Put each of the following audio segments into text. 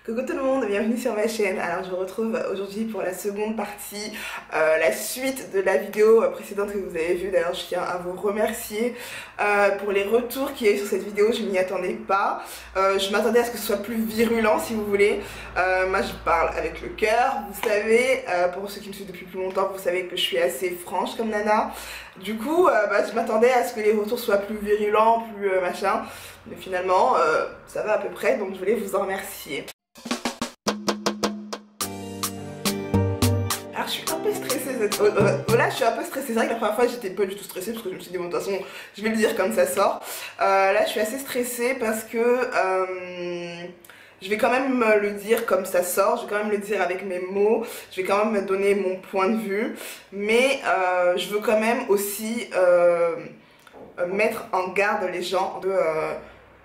Coucou tout le monde, bienvenue sur ma chaîne. Alors je vous retrouve aujourd'hui pour la seconde partie, la suite de la vidéo précédente que vous avez vue. D'ailleurs je tiens à vous remercier pour les retours qu'il y a eu sur cette vidéo, je m'y attendais pas. Je m'attendais à ce que ce soit plus virulent si vous voulez. Moi je parle avec le cœur, vous savez, pour ceux qui me suivent depuis plus longtemps, vous savez que je suis assez franche comme nana. Du coup je m'attendais à ce que les retours soient plus virulents, plus machin. Mais finalement ça va à peu près, donc je voulais vous en remercier. Alors je suis un peu stressée là je suis un peu stressée, c'est vrai que la première fois j'étais pas du tout stressée parce que je me suis dit bon de toute façon je vais le dire comme ça sort. Là je suis assez stressée parce que je vais quand même le dire comme ça sort, je vais quand même le dire avec mes mots, je vais quand même donner mon point de vue, mais je veux quand même aussi mettre en garde les gens de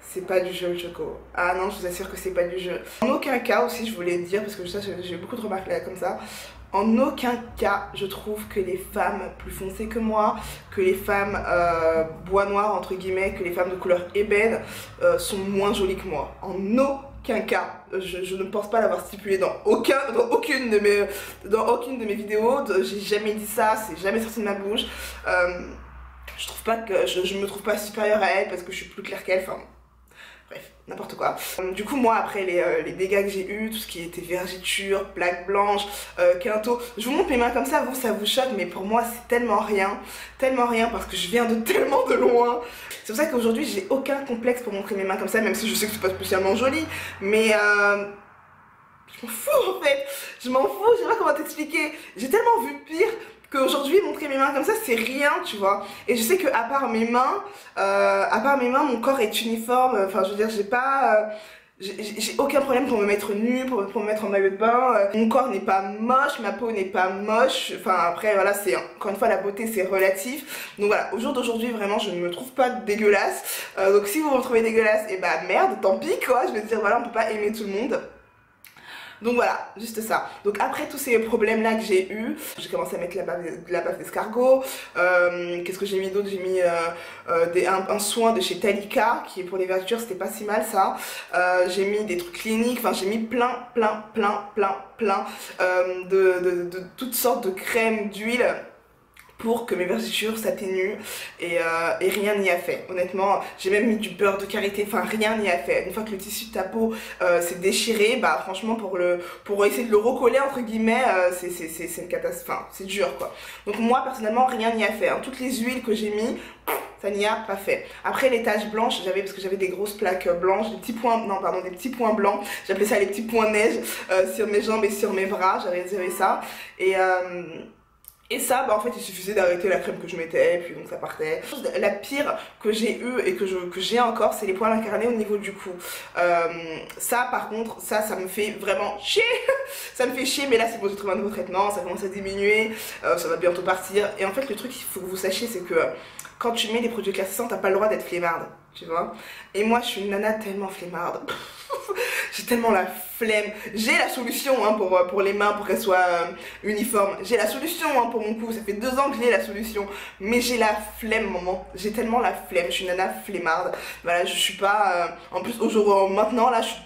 c'est pas du jeu le choco. Ah non, je vous assure que c'est pas du jeu. En aucun cas aussi, je voulais dire, parce que ça j'ai eu beaucoup de remarques là comme ça, en aucun cas je trouve que les femmes plus foncées que moi, que les femmes bois noir entre guillemets, que les femmes de couleur ébène sont moins jolies que moi. En aucun cas, je ne pense pas l'avoir stipulé dans aucune de mes vidéos, j'ai jamais dit ça, c'est jamais sorti de ma bouche. Je trouve pas que je me trouve pas supérieure à elle parce que je suis plus claire qu'elle, enfin bref, n'importe quoi. Du coup moi après les dégâts que j'ai eu, tout ce qui était vergeture, plaques blanches, quinto, je vous montre mes mains comme ça, vous ça vous choque, mais pour moi c'est tellement rien parce que je viens de tellement de loin. C'est pour ça qu'aujourd'hui j'ai aucun complexe pour montrer mes mains comme ça, même si je sais que c'est pas spécialement joli, mais je m'en fous en fait, je m'en fous, je sais pas comment t'expliquer, j'ai tellement vu pire qu'aujourd'hui montrer mes mains comme ça c'est rien, tu vois. Et je sais que à part mes mains mon corps est uniforme, enfin je veux dire j'ai pas j'ai aucun problème pour me mettre nue, pour me mettre en maillot de bain, mon corps n'est pas moche, ma peau n'est pas moche, enfin après voilà, c'est encore une fois la beauté c'est relatif. Donc voilà, au jour d'aujourd'hui vraiment je ne me trouve pas dégueulasse, donc si vous me trouvez dégueulasse, et bah merde, tant pis quoi, je veux dire voilà, on peut pas aimer tout le monde. Donc voilà, juste ça. Donc après tous ces problèmes là que j'ai eu, j'ai commencé à mettre la bave d'escargot. Qu'est-ce que j'ai mis d'autre? J'ai mis un soin de chez Talika qui est pour les vergetures, c'était pas si mal ça. J'ai mis des trucs cliniques, enfin j'ai mis plein de toutes sortes de crèmes, d'huile pour que mes vergetures s'atténuent et rien n'y a fait. Honnêtement, j'ai même mis du beurre de karité, enfin rien n'y a fait. Une fois que le tissu de ta peau s'est déchiré, bah franchement pour essayer de le recoller entre guillemets, c'est une catastrophe, enfin c'est dur quoi. Donc moi personnellement rien n'y a fait, hein. Toutes les huiles que j'ai mis, ça n'y a pas fait. Après les taches blanches, parce que j'avais des grosses plaques blanches, des petits points, non pardon, des petits points blancs, j'appelais ça les petits points neige sur mes jambes et sur mes bras, j'avais ça. Et ça, bah en fait il suffisait d'arrêter la crème que je mettais et puis donc ça partait. La pire que j'ai eue et que j'ai encore, c'est les poils incarnés au niveau du cou. Ça par contre, ça me fait vraiment chier. Ça me fait chier, mais là c'est bon, j'ai trouvé un nouveau traitement, ça commence à diminuer, ça va bientôt partir. Et en fait le truc qu'il faut que vous sachiez, c'est que quand tu mets des produits classants, t'as pas le droit d'être flemmarde, tu vois. Et moi je suis une nana tellement flemmarde. J'ai tellement la flemme. J'ai la solution hein, pour les mains, pour qu'elles soient uniformes. J'ai la solution hein, pour mon cou. Ça fait 2 ans que j'ai la solution. Mais j'ai la flemme, maman. J'ai tellement la flemme. Je suis une nana flemmarde. Voilà, je suis pas... en plus, maintenant, là, je suis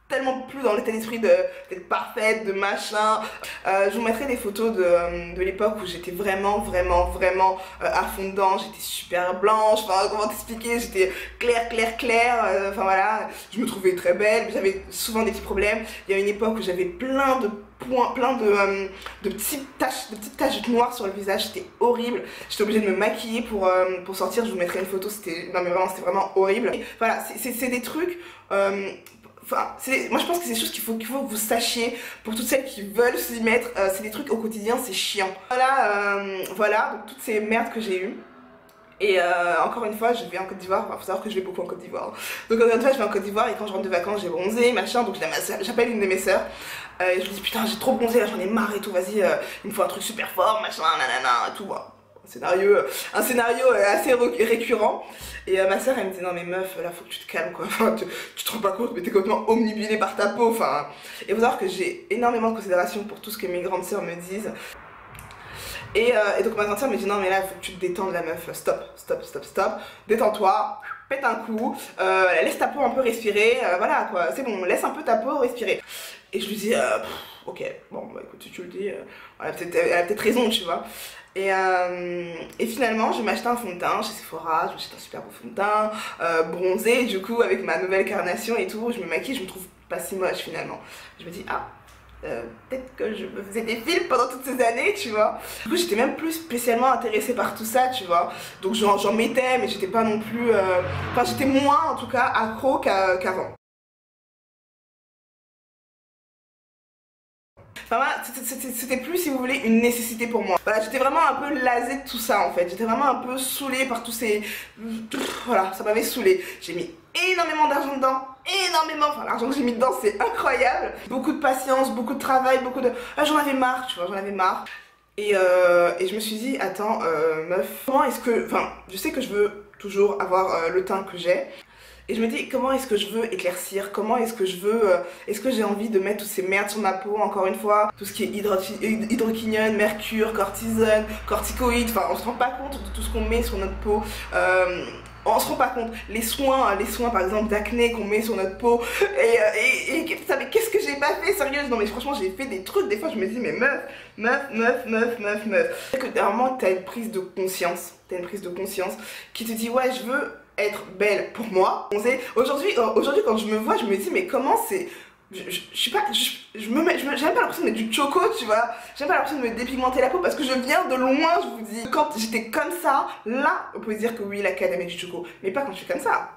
tellement plus dans l'état d'esprit d'être parfaite, de machin. Je vous mettrai des photos de l'époque où j'étais vraiment à fond dedans, j'étais super blanche, enfin comment t'expliquer, j'étais claire, enfin voilà, je me trouvais très belle, mais j'avais souvent des petits problèmes. Il y a une époque où j'avais plein de points, de petites taches noires sur le visage, c'était horrible. J'étais obligée de me maquiller pour sortir, je vous mettrai une photo, c'était vraiment horrible. Et voilà, c'est des trucs... Enfin, moi je pense que c'est des choses qu'il faut que vous sachiez pour toutes celles qui veulent s'y mettre, c'est des trucs au quotidien, c'est chiant. Voilà, donc toutes ces merdes que j'ai eues. Et encore une fois, je vais en Côte d'Ivoire, il faut savoir que je vais beaucoup en Côte d'Ivoire. Donc encore une fois, je vais en Côte d'Ivoire et quand je rentre de vacances, j'ai bronzé, machin, donc j'appelle une de mes sœurs. Et je lui dis putain, j'ai trop bronzé là, j'en ai marre et tout, vas-y, il me faut un truc super fort, machin, nanana, et tout. Voilà. Un scénario assez récurrent. Et ma soeur elle me dit non mais meuf là faut que tu te calmes quoi, enfin, tu te rends pas compte mais t'es complètement omnibulée par ta peau, enfin. Et faut savoir que j'ai énormément de considération pour tout ce que mes grandes sœurs me disent. Et donc ma grande sœur me dit non mais là il faut que tu te détendes la meuf, stop, détends-toi, pète un coup, laisse ta peau un peu respirer, voilà quoi, c'est bon, laisse un peu ta peau respirer. Et je lui dis ok, bon bah écoute si tu le dis, elle a peut-être raison tu vois. Et finalement, je vais m'acheter un fond de teint chez Sephora, je m'achète un super beau fond de teint, bronzé, du coup, avec ma nouvelle carnation et tout, je me maquille, je me trouve pas si moche finalement. Je me dis, ah, peut-être que je me faisais des films pendant toutes ces années, tu vois. Du coup, j'étais même plus spécialement intéressée par tout ça, tu vois. Donc j'en mettais, mais j'étais pas non plus... Enfin, j'étais moins, en tout cas, accro qu'avant. Enfin, c'était plus, si vous voulez, une nécessité pour moi. Voilà, j'étais vraiment un peu lasée de tout ça en fait. J'étais vraiment un peu saoulée par tous ces... Voilà, ça m'avait saoulée. J'ai mis énormément d'argent dedans, énormément. Enfin, l'argent que j'ai mis dedans, c'est incroyable. Beaucoup de patience, beaucoup de travail, beaucoup de... Ah, j'en avais marre, tu vois, j'en avais marre. Et je me suis dit, attends, meuf, comment est-ce que... Enfin, je sais que je veux toujours avoir le teint que j'ai. Et je me dis, comment est-ce que je veux éclaircir? Comment est-ce que je veux... est-ce que j'ai envie de mettre toutes ces merdes sur ma peau, encore une fois? Tout ce qui est hydroquinone, mercure, cortisone, corticoïdes. Enfin, on se rend pas compte de tout ce qu'on met sur notre peau. On se rend pas compte. Les soins par exemple d'acné qu'on met sur notre peau. Et putain, mais qu'est-ce que j'ai pas fait, sérieuse? Non mais franchement, j'ai fait des trucs. Des fois, je me dis, mais meuf. Que vraiment, t'as une prise de conscience. T'as une prise de conscience qui te dit, ouais, je veux être belle pour moi. Aujourd'hui quand je me vois, je me dis mais comment c'est... Je sais pas, j'ai même pas l'impression de mettre du choco, tu vois. J'ai même pas l'impression de me dépigmenter la peau parce que je viens de loin, je vous dis. Quand j'étais comme ça, là, on peut dire que oui, la canne met du choco. Mais pas quand je suis comme ça.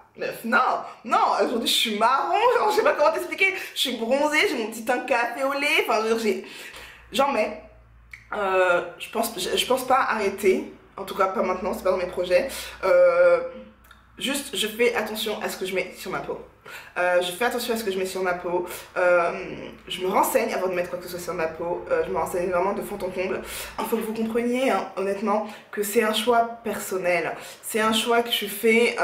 Non, aujourd'hui je suis marron, genre, je sais pas comment t'expliquer. Je suis bronzée, j'ai mon petit teint café au lait, enfin j'en mets. Je pense pas arrêter, en tout cas pas maintenant, c'est pas dans mes projets. Juste, je fais attention à ce que je mets sur ma peau. Je fais attention à ce que je mets sur ma peau. Je me renseigne avant de mettre quoi que ce soit sur ma peau. Je me renseigne vraiment de fond en comble. Il faut que vous compreniez, hein, honnêtement, que c'est un choix personnel. C'est un choix que je fais...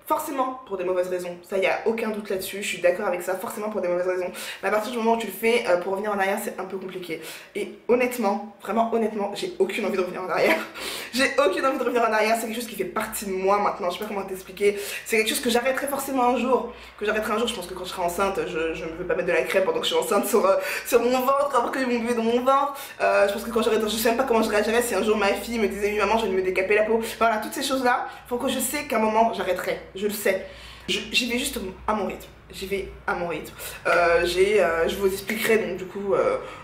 forcément pour des mauvaises raisons, ça y a aucun doute là-dessus, je suis d'accord avec ça, forcément pour des mauvaises raisons. Mais à partir du moment où tu le fais, pour revenir en arrière, c'est un peu compliqué. Et honnêtement, vraiment honnêtement, j'ai aucune envie de revenir en arrière. J'ai aucune envie de revenir en arrière, c'est quelque chose qui fait partie de moi maintenant, je sais pas comment t'expliquer. C'est quelque chose que j'arrêterai forcément un jour. Je pense que quand je serai enceinte, je ne veux pas mettre de la crème pendant que je suis enceinte sur mon ventre, avant que mon bébé dans mon ventre. Je pense que quand j'arrête, je sais même pas comment je réagirais si un jour ma fille me disait oui maman, je vais me décaper la peau. Voilà, toutes ces choses là, faut que je sais qu'à un moment j'arrêterai. Je le sais. J'y vais juste à mon rythme. J'y vais à mon rythme. Je vous expliquerai donc du coup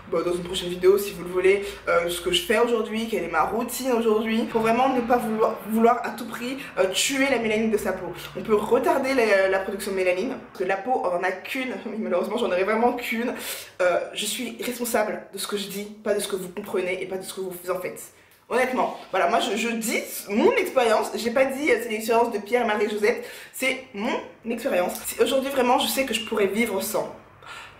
dans une prochaine vidéo si vous le voulez ce que je fais aujourd'hui, quelle est ma routine aujourd'hui. Faut vraiment ne pas vouloir à tout prix tuer la mélanine de sa peau. On peut retarder la production de mélanine parce que la peau on en a qu'une, mais malheureusement j'en aurai vraiment qu'une. Je suis responsable de ce que je dis, pas de ce que vous comprenez et pas de ce que vous en faites. Honnêtement, voilà, moi je dis mon expérience, j'ai pas dit c'est l'expérience de Pierre et Marie-Josette, c'est mon expérience. Aujourd'hui vraiment je sais que je pourrais vivre sans.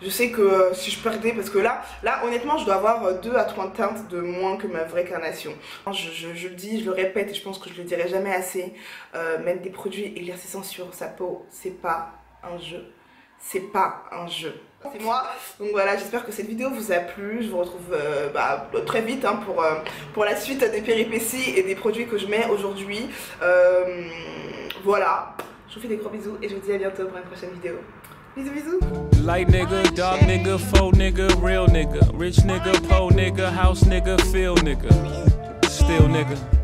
Je sais que si je perdais, parce que là honnêtement je dois avoir 2 à 3 teintes de moins que ma vraie carnation. Je le dis, je le répète et je pense que je le dirai jamais assez, mettre des produits éclaircissants sur sa peau, c'est pas un jeu. C'est pas un jeu. C'est moi. Donc voilà, j'espère que cette vidéo vous a plu. Je vous retrouve très vite hein, pour la suite des péripéties et des produits que je mets aujourd'hui. Voilà. Je vous fais des gros bisous et je vous dis à bientôt pour une prochaine vidéo. Bisous bisous. Light nigga, dark nigga, faux nigga, real nigga, rich nigga, poor nigga, house nigga, feel nigga, still nigga.